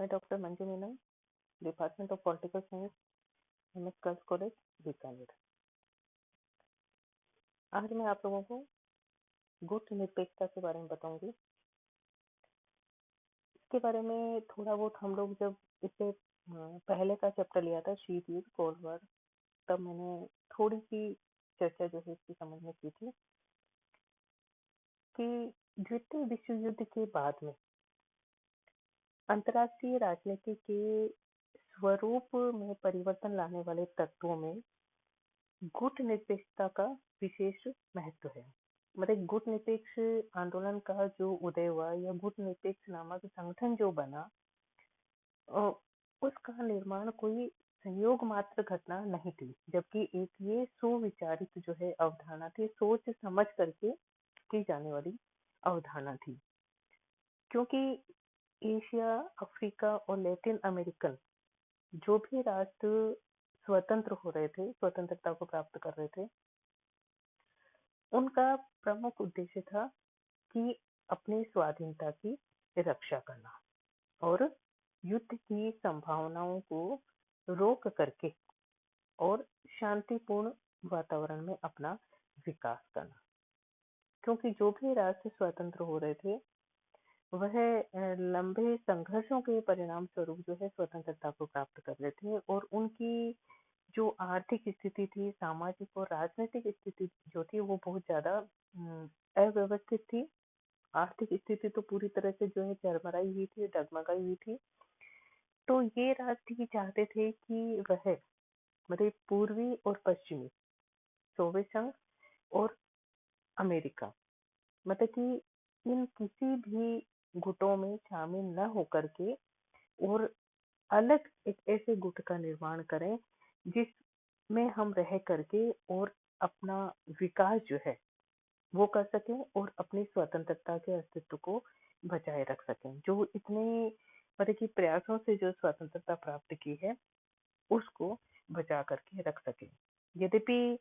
Doctor Manju Menon, department of political science, MS girls college, Bikaner. आज मैं आप लोगों को गुट निरपेक्षता के बारे में बताऊंगी। इसके बारे में थोड़ा बहुत हम लोग जब इससे पहले का चैप्टर लिया था, शीत युद्ध, कोल्ड वॉर, तब मैंने थोड़ी सी चर्चा जो है इसकी समझ में की थी कि द्वितीय विश्व युद्ध के बाद में अंतर्राष्ट्रीय राजनीति के स्वरूप में परिवर्तन लाने वाले तत्वों में गुट निरपेक्षता का विशेष महत्व है। मतलब गुट निरपेक्ष आंदोलन का जो उदय हुआ या गुट निरपेक्ष नामक संगठन जो बना, उसका निर्माण कोई संयोग मात्र घटना नहीं थी, जबकि एक ये सुविचारित जो है अवधारणा थी, सोच समझ करके की जाने वाली अवधारणा थी। क्योंकि एशिया, अफ्रीका और लैटिन अमेरिकन जो भी राष्ट्र स्वतंत्र हो रहे थे, स्वतंत्रता को प्राप्त कर रहे थे, उनका प्रमुख उद्देश्य था कि अपनी स्वाधीनता की रक्षा करना और युद्ध की संभावनाओं को रोक करके और शांतिपूर्ण वातावरण में अपना विकास करना। क्योंकि जो भी राष्ट्र स्वतंत्र हो रहे थे, वह लंबे संघर्षों के परिणाम स्वरूप जो है स्वतंत्रता को प्राप्त कर रहे थे और उनकी जो आर्थिक स्थिति थी, सामाजिक और राजनीतिक स्थिति जो थी, वो बहुत ज्यादा अव्यवस्थित थी। आर्थिक स्थिति तो पूरी तरह से जो है चरमराई हुई थी, डगमगाई हुई थी। तो ये राष्ट्र ही चाहते थे कि वह मतलब पूर्वी और पश्चिमी, सोवियत संघ और अमेरिका, मतलब कि इन किसी भी गुटों में शामिल न होकर के और अलग एक ऐसे गुट का निर्माण करें जिसमें हम रह करके और अपना विकास जो है वो कर सकें और अपनी स्वतंत्रता के अस्तित्व को बचाए रख सकें। जो इतने मतलब कि प्रयासों से जो स्वतंत्रता प्राप्त की है, उसको बचा करके रख सकें। यद्यपि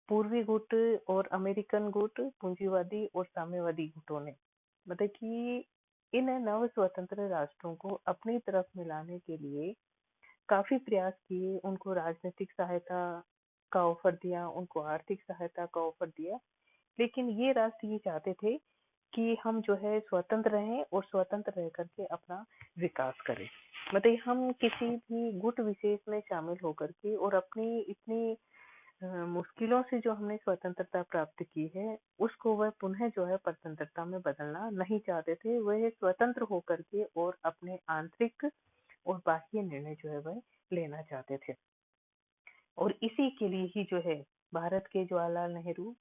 पूर्वी गुट और अमेरिकन गुट, पूंजीवादी और साम्यवादी गुटों ने मतलब कि इन नव स्वतंत्र राष्ट्रों को अपनी तरफ मिलाने के लिए काफी प्रयास किए, उनको राजनीतिक सहायता का ऑफर दिया, उनको आर्थिक सहायता का ऑफर दिया, लेकिन ये राष्ट्र ये चाहते थे कि हम जो है स्वतंत्र रहें और स्वतंत्र रह करके अपना विकास करें। मतलब हम किसी भी गुट विशेष में शामिल होकर के और अपनी इतनी मुश्किलों से जो हमने स्वतंत्रता प्राप्त की है, उसको वह पुनः जो है परतंत्रता में बदलना नहीं चाहते थे। वह स्वतंत्र होकर के और अपने आंतरिक और बाह्य निर्णय जो है वह लेना चाहते थे। और इसी के लिए ही जो है भारत के जवाहरलाल नेहरू,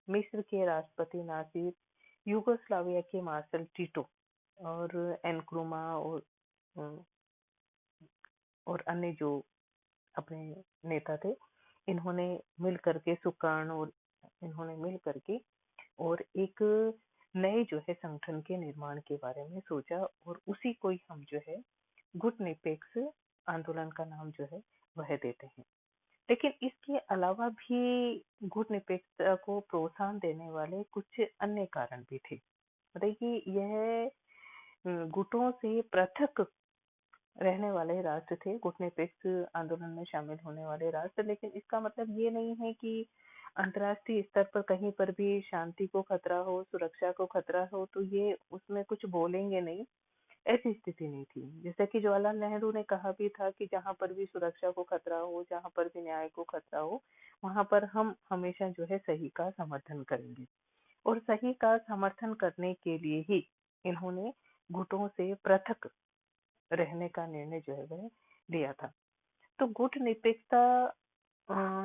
मिस्र के राष्ट्रपति नासिर, यूगोस्लाविया के मार्शल टीटो और एनक्रुमा और अन्य जो अपने नेता थे, इन्होंने मिल करके सुकर्ण और इन्होंने मिल करके और एक नए जो है संगठन के निर्माण के बारे में सोचा और उसी को ही हम जो है गुट निरपेक्ष आंदोलन का नाम जो है वह देते हैं। लेकिन इसके अलावा भी गुट निरपेक्षता को प्रोत्साहन देने वाले कुछ अन्य कारण भी थे। मतलब कि यह गुटों से पृथक रहने वाले राष्ट्र थे, गुट निरपेक्ष आंदोलन में शामिल होने वाले राष्ट्र। लेकिन इसका मतलब ये नहीं है कि अंतर्राष्ट्रीय स्तर पर कहीं पर भी शांति को खतरा हो, सुरक्षा को खतरा हो तो ये उसमें कुछ बोलेंगे नहीं, ऐसी स्थिति नहीं थी। जैसे कि जवाहरलाल नेहरू ने कहा भी था कि जहाँ पर भी सुरक्षा को खतरा हो, जहाँ पर भी न्याय को खतरा हो, वहां पर हम हमेशा जो है सही का समर्थन करेंगे। और सही का समर्थन करने के लिए ही इन्होंने गुटों से पृथक रहने का निर्णय जो है वह लिया था। तो गुट निरपेक्षता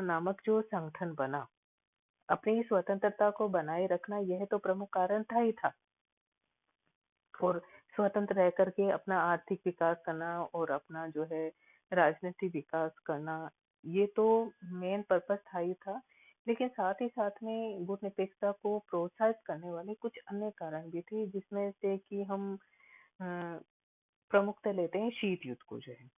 नामक जो संगठन बना, अपनी स्वतंत्रता को बनाए रखना यह तो प्रमुख कारण था ही था, और स्वतंत्र रह करके अपना आर्थिक विकास करना और अपना जो है राजनीतिक विकास करना, ये तो मेन पर्पस था ही था। लेकिन साथ ही साथ में गुट निरपेक्षता को प्रोत्साहित करने वाले कुछ अन्य कारण भी थे, जिसमें से कि हम प्रमुखता लेते हैं शीत युद्ध को जो है।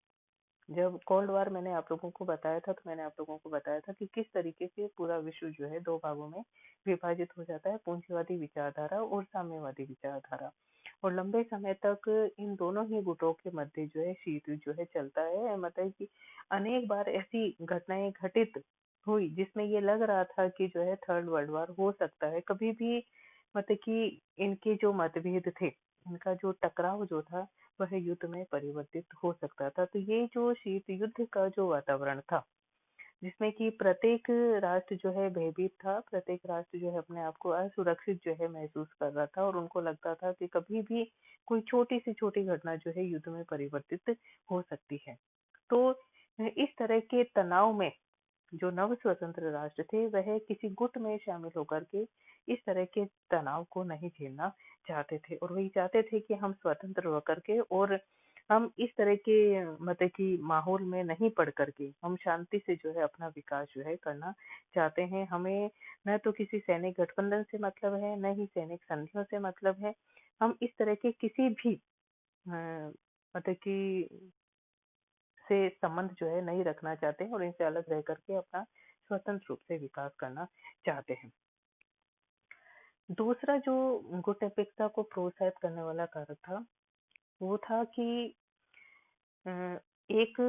जब कोल्ड वॉर मैंने आप लोगों को बताया था, तो मैंने आप लोगों को बताया था कि किस तरीके से पूरा विश्व जो है दो भागों में विभाजित हो जाता है, पूंजीवादी विचारधारा और साम्यवादी विचारधारा। और लंबे समय तक इन दोनों ही गुटों के मध्य जो है शीत युद्ध जो है चलता है। मतलब कि अनेक बार ऐसी घटनाएं घटित हुई जिसमें ये लग रहा था कि जो है थर्ड वर्ल्ड वॉर हो सकता है कभी भी। मतलब कि इनके जो मतभेद थे, इनका जो टकराव जो था वह युद्ध में परिवर्तित हो सकता था। तो ये जो शीत युद्ध का जो वातावरण था जिसमें कि प्रत्येक राष्ट्र जो है भयभीत था, प्रत्येक राष्ट्र जो है अपने आप को असुरक्षित जो है महसूस कर रहा था और उनको लगता था कि कभी भी कोई छोटी से छोटी घटना जो है युद्ध में परिवर्तित हो सकती है। तो इस तरह के तनाव में जो नव स्वतंत्र राष्ट्र थे वह किसी गुट में शामिल होकर के इस तरह के तनाव को नहीं झेलना चाहते थे और वही चाहते थे कि हम स्वतंत्र होकर के और हम इस तरह के मतलब कि माहौल में नहीं पड़ करके हम शांति से जो है अपना विकास जो है करना चाहते हैं। हमें न तो किसी सैनिक गठबंधन से मतलब है, न ही सैनिक संधियों से मतलब है। हम इस तरह के किसी भी मतलब कि से संबंध जो है नहीं रखना चाहते हैं और इनसे अलग रह करके अपना स्वतंत्र रूप से विकास करना चाहते हैं। दूसरा जो गुट अपेक्षा को प्रोत्साहित करने वाला कारक था वो था कि अ, एक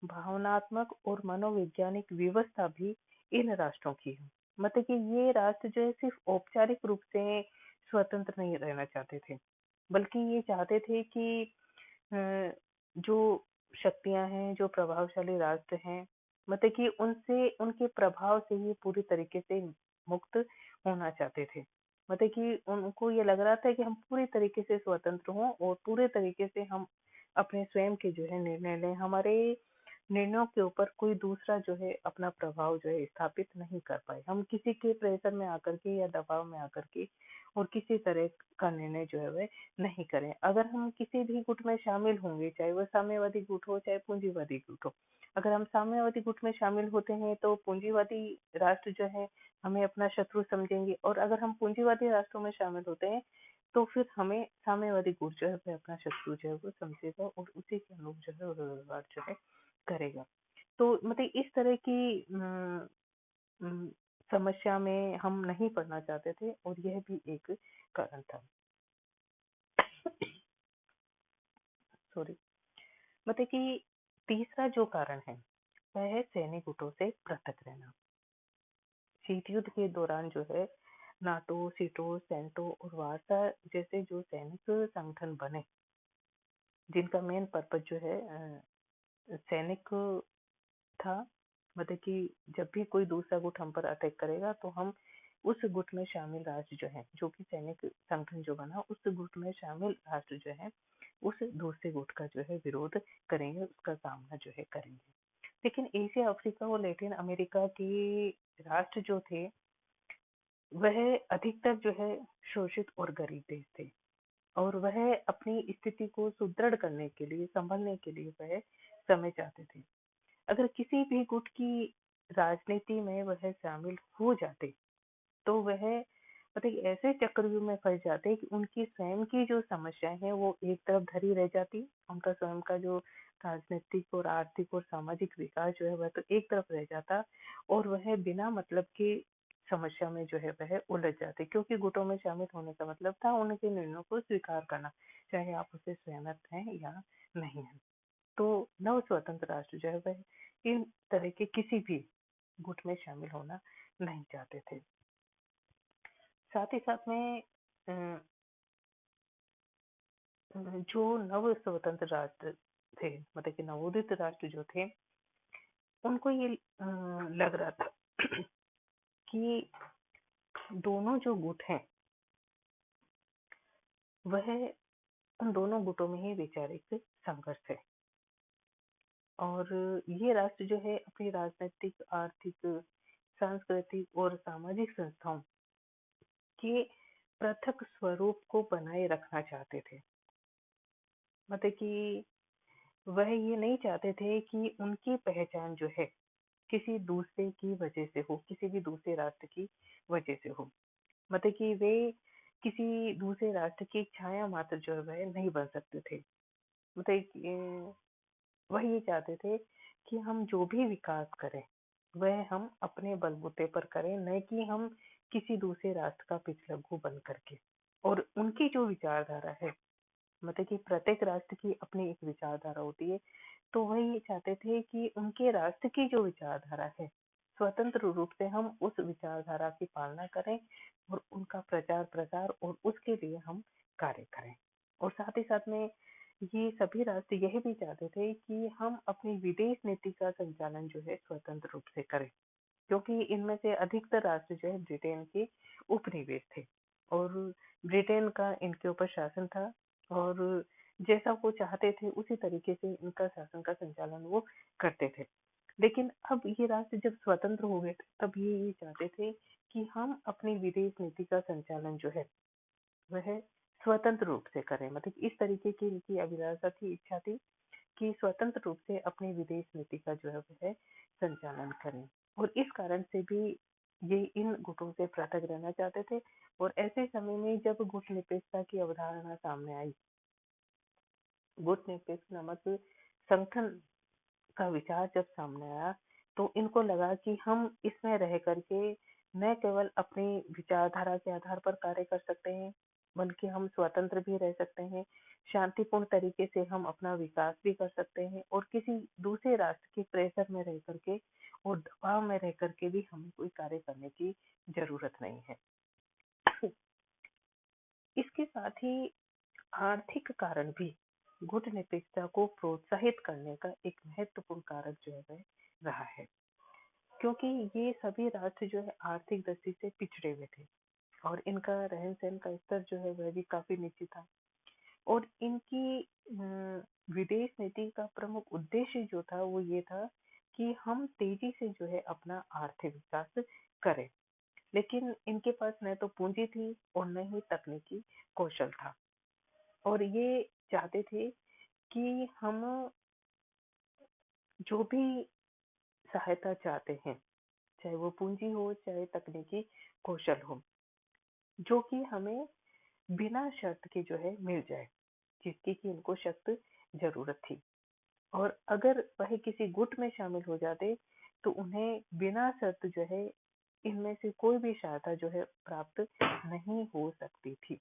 भावनात्मक और मनोवैज्ञानिक व्यवस्था भी इन राष्ट्रों की है। मतलब कि ये राष्ट्र जो है सिर्फ औपचारिक रूप से स्वतंत्र नहीं रहना चाहते थे, बल्कि ये चाहते थे कि अ, जो शक्तियां हैं, जो प्रभावशाली राष्ट्र हैं, मतलब कि उनसे उनके प्रभाव से ये पूरी तरीके से मुक्त होना चाहते थे। मतलब कि उनको ये लग रहा था कि हम पूरी तरीके से स्वतंत्र हों और पूरे तरीके से हम अपने स्वयं के जो है निर्णय लें। हमारे निर्णयों के ऊपर कोई दूसरा जो है अपना प्रभाव जो है स्थापित नहीं कर पाए। हम किसी के प्रेशर में आकर के या दबाव में आकर के और किसी तरह का निर्णय जो है वह नहीं करें। अगर हम किसी भी गुट में शामिल होंगे, चाहे वह साम्यवादी गुट हो चाहे पूंजीवादी गुट हो, अगर हम साम्यवादी गुट में शामिल होते हैं तो पूंजीवादी राष्ट्र जो है हमें अपना शत्रु समझेंगे और अगर हम पूंजीवादी राष्ट्रों में शामिल होते हैं तो फिर हमें साम्यवादी गुट जो है वह अपना शत्रु जो है वो समझेगा और उसी के अनुरूप जो है वह व्यवहार जो है करेगा। तो मतलब इस तरह की अम, समस्या में हम नहीं पड़ना चाहते थे और यह भी एक कारण था। सॉरी। मतलब कि तीसरा जो कारण है वह है सैन्य गुटों से पृथक रहना। शीत युद्ध के दौरान जो है नाटो, सीटो, सेंटो और वार्सा जैसे जो सैनिक संगठन बने जिनका मेन पर्पज जो है सैनिक था। मतलब कि जब भी कोई दूसरा गुट हम पर अटैक करेगा तो हम उस गुट में शामिल राष्ट्र जो है, जो कि सैनिक संगठन जो बना उस गुट में शामिल राष्ट्र जो है उस दूसरे गुट का जो है विरोध करेंगे, उसका सामना जो है करेंगे। लेकिन एशिया, अफ्रीका और लैटिन अमेरिका के राष्ट्र जो थे वह अधिकतर जो है शोषित और गरीब देश थे और वह अपनी स्थिति को सुदृढ़ करने के लिए, संभलने के लिए वह समय चाहते थे। अगर किसी भी गुट की राजनीति में वह शामिल हो जाते तो वह मतलब ऐसे चक्रव्यूह में फंस जाते कि उनकी स्वयं की जो समस्याएं हैं वो एक तरफ धरी रह जाती, उनका स्वयं का जो राजनीतिक और आर्थिक और सामाजिक विकास जो है वह तो एक तरफ रह जाता और वह बिना मतलब की समस्या में जो है वह उलझ जाते, क्योंकि गुटों में शामिल होने का मतलब था उनके निर्णयों को स्वीकार करना, चाहे आप उससे सहमत हैं या नहीं है। तो नव स्वतंत्र राष्ट्र जो है वह इन तरह के किसी भी गुट में शामिल होना नहीं चाहते थे। साथ ही साथ में अ, जो नव स्वतंत्र राष्ट्र थे, मतलब कि नवोदित राष्ट्र जो थे, उनको ये लग रहा था कि दोनों जो गुट हैं वह उन दोनों गुटों में ही वैचारिक संघर्ष है और ये राष्ट्र जो है अपनी राजनीतिक, आर्थिक, सांस्कृतिक और सामाजिक संस्थाओं के पृथक स्वरूप को बनाए रखना चाहते थे। मतलब कि वह ये नहीं चाहते थे कि उनकी पहचान जो है किसी दूसरे की वजह से हो, किसी भी दूसरे राष्ट्र की वजह से हो। मतलब कि वे किसी दूसरे राष्ट्र की छाया मात्र जो है वह नहीं बन सकते थे। मतलब वह ये चाहते थे कि हम जो भी विकास करें वह हम अपने बलबूते पर करें, न कि हम किसी दूसरे राष्ट्र का पिछलग्गू बन करके। और उनकी जो विचारधारा है, मतलब कि प्रत्येक राष्ट्र की अपनी एक विचारधारा होती है, तो वह ये चाहते थे कि उनके राष्ट्र की जो विचारधारा है, स्वतंत्र रूप से हम उस विचारधारा की पालना करें और उनका प्रचार प्रसार और उसके लिए हम कार्य करें। और साथ ही साथ में ये सभी राष्ट्र यह भी चाहते थे कि हम अपनी विदेश नीति का संचालन जो है स्वतंत्र रूप से करें, क्योंकि इनमें से अधिकतर राष्ट्र जो है ब्रिटेन के उपनिवेश थे और ब्रिटेन का इनके ऊपर शासन था और जैसा वो चाहते थे उसी तरीके से इनका शासन का संचालन वो करते थे। लेकिन अब ये राष्ट्र जब स्वतंत्र हो गए थे, तब ये चाहते थे कि हम अपनी विदेश नीति का संचालन जो है वह स्वतंत्र रूप से करें, मतलब इस तरीके की इनकी अभिलाषा थी, इच्छा थी कि स्वतंत्र रूप से अपनी विदेश नीति का जो है वह संचालन करें। और इस कारण से भी ये इन गुटों से पृथक रहना चाहते थे। और ऐसे समय में जब गुट निरपेक्षता की अवधारणा सामने आई, गुट निरपेक्ष नामक संगठन का विचार जब सामने आया, तो इनको लगा कि हम इसमें रह करके न केवल अपनी विचारधारा के आधार पर कार्य कर सकते हैं, बल्कि हम स्वतंत्र भी रह सकते हैं, शांतिपूर्ण तरीके से हम अपना विकास भी कर सकते हैं और किसी दूसरे राष्ट्र के प्रेशर में रह करके और दबाव में रह करके भी हमें कोई कार्य करने की जरूरत नहीं है। इसके साथ ही आर्थिक कारण भी गुटनिरपेक्षता को प्रोत्साहित करने का एक महत्वपूर्ण कारक जो है वह रहा है, क्योंकि ये सभी राष्ट्र जो है आर्थिक दृष्टि से पिछड़े हुए थे और इनका रहन सहन का स्तर जो है वह भी काफी नीचे था। और इनकी विदेश नीति का प्रमुख उद्देश्य जो था वो ये था कि हम तेजी से जो है अपना आर्थिक विकास करें, लेकिन इनके पास न तो पूंजी थी और न ही तकनीकी कौशल था। और ये चाहते थे कि हम जो भी सहायता चाहते हैं, चाहे वो पूंजी हो चाहे तकनीकी कौशल हो, जो कि हमें बिना शर्त के जो है मिल जाए, जिसकी कि उनको सख्त जरूरत थी। और अगर वह किसी गुट में शामिल हो जाते तो उन्हें बिना शर्त जो है इनमें से कोई भी सहायता जो है प्राप्त नहीं हो सकती थी।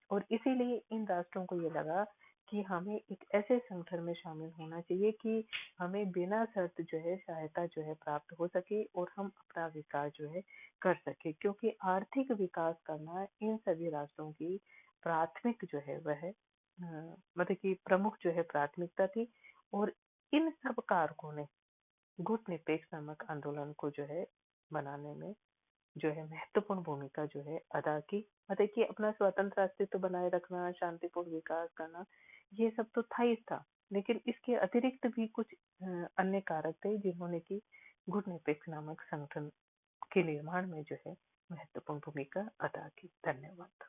और इसीलिए इन राष्ट्रों को ये लगा कि हमें एक ऐसे संगठन में शामिल होना चाहिए कि हमें बिना शर्त जो है सहायता जो है प्राप्त हो सके और हम अपना विकास जो है कर सके, क्योंकि आर्थिक विकास करना इन सभी राष्ट्रों की प्राथमिक जो है वह मतलब कि प्रमुख जो है प्राथमिकता थी। और इन सब कारकों ने गुट निरपेक्ष नामक आंदोलन को जो है बनाने में जो है महत्वपूर्ण भूमिका जो है अदा की। मतलब कि अपना स्वतंत्र अस्तित्व बनाए रखना, शांतिपूर्ण विकास करना, ये सब तो था ही था, लेकिन इसके अतिरिक्त भी कुछ अन्य कारक थे जिन्होंने की गुट निरपेक्ष नामक संगठन के निर्माण में जो है महत्वपूर्ण भूमिका अदा की। धन्यवाद।